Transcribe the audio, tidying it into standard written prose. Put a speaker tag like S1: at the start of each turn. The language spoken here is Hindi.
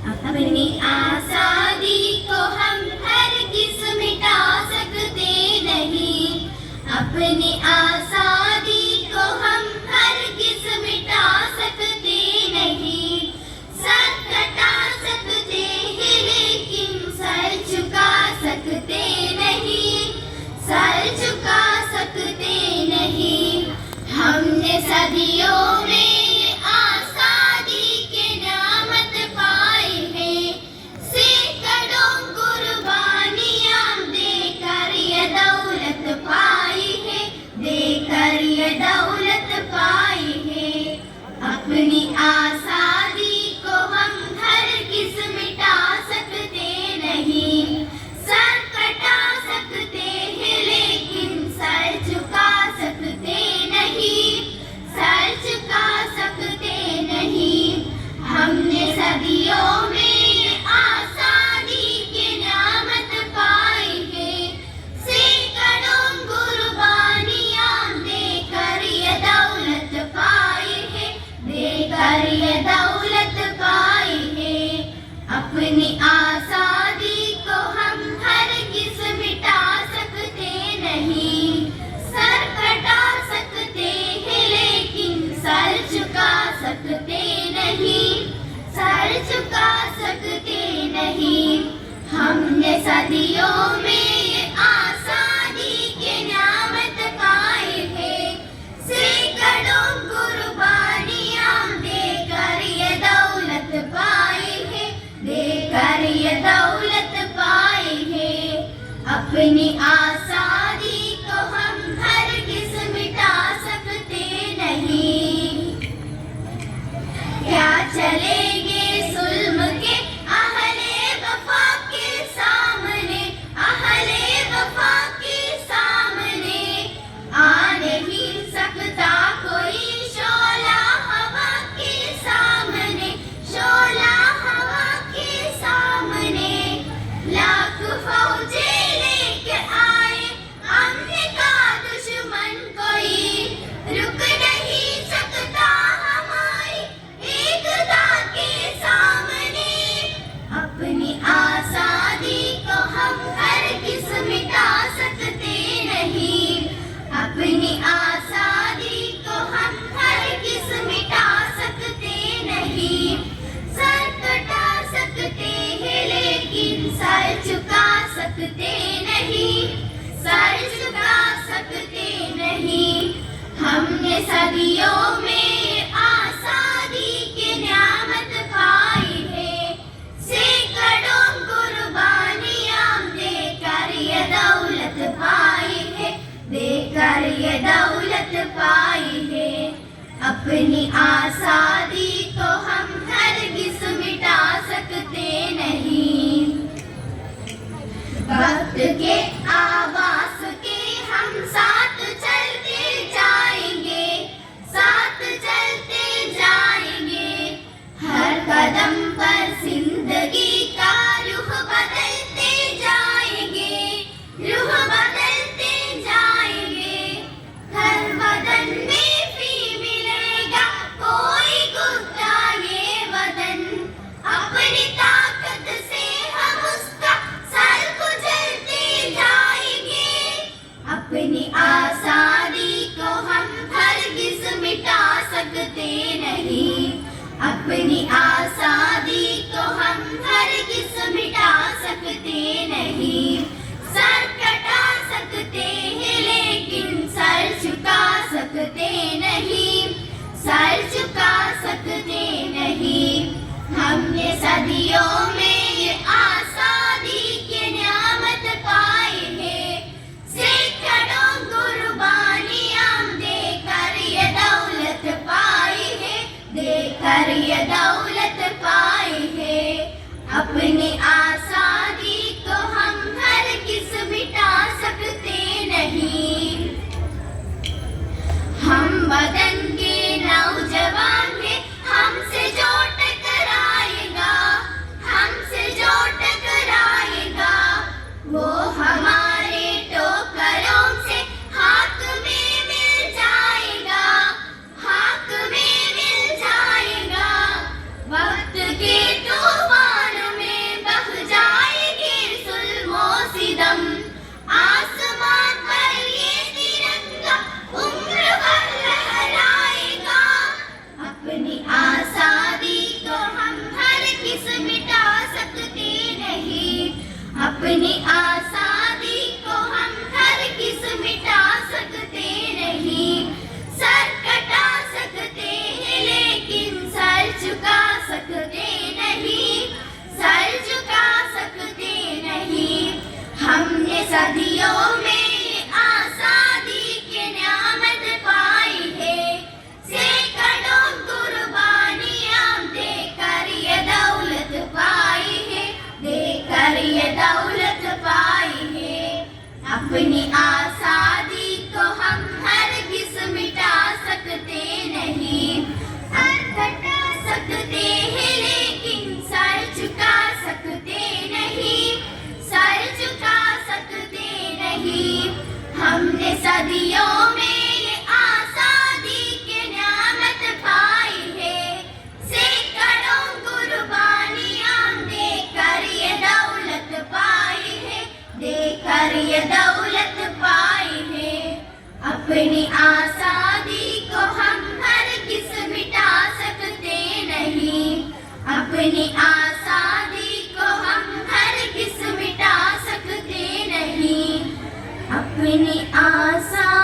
S1: अपनी आज़ादी को हम हरगिज़ मिटा सकते नहीं। अपनी आज़ादी को हम हरगिज़ मिटा सकते नहीं। सर कटा सकते हैं लेकिन सर झुका सकते नहीं। सर झुका सकते नहीं। हमने सदियों में दौलत पाई है। अपनी आज़ादी को हम हरगिज़ मिटा सकते नहीं। सर कटा सकते हैं लेकिन सर झुका सकते नहीं। सर झुका सकते नहीं। हमने सदियों में ये दौलत पाई है। अपनी आज़ादी को हम हरगिज़ मिटा सकते नहीं। सर कटा सकते हैं लेकिन सर झुका सकते नहीं। सर झुका सकते नहीं। हमने सदियों में ये दौलत पाई है। अपनी आज़ादी को हम हरगिज़ मिटा सकते नहीं। क्या चलेंगे जुल्म के अहले वफा के सामने। अहले वफा के सामने आ नहीं सकता कोई शोला हवा के सामने। शोला लाख फौजे लेके आए हमने का दुश्मन कोई रुक नहीं सकता हमारी एकता के सामने। अपनी आज़ादी को हम हरगिज़ मिटा सकते नहीं। अपनी आज़ादी को हम हरगिज़ मिटा सकते नहीं। सर कटा सकते हैं लेकिन सर झुका सकते नहीं। सर झुका सकते नहीं। हमने सदियों में आज़ादी की नियामत पाई है। सैकड़ों कुर्बानियां देकर ये दौलत पाई है। देकर ये दौलत पाई है। अपनी आज़ादी को हम हरगिज़ मिटा सकते नहीं। वक्त के आवाज़ के हम साथ चलते जाएंगे। साथ चल सदियों में आजादी की नियामत पाई है, सैकड़ों कुर्बानियां देकर ये दौलत पाई है, देकर ये दौलत पाई है। अपनी आजादी को हम हरगिज़ मिटा सकते नहीं, घटा सकते हैं लेकिन सर झुका सकते नहीं, सर झुका सकते नहीं। हमने सदियों में ये आजादी की नियामत पाई है, सैकड़ों कुर्बानियां देकर ये दौलत पाई है, देकर ये दौलत पाई है। अपनी आजादी को हम हरगिज़ मिटा सकते नहीं, अपनी आजादी को हम हरगिज़ मिटा सकते नहीं, अपनी आजादी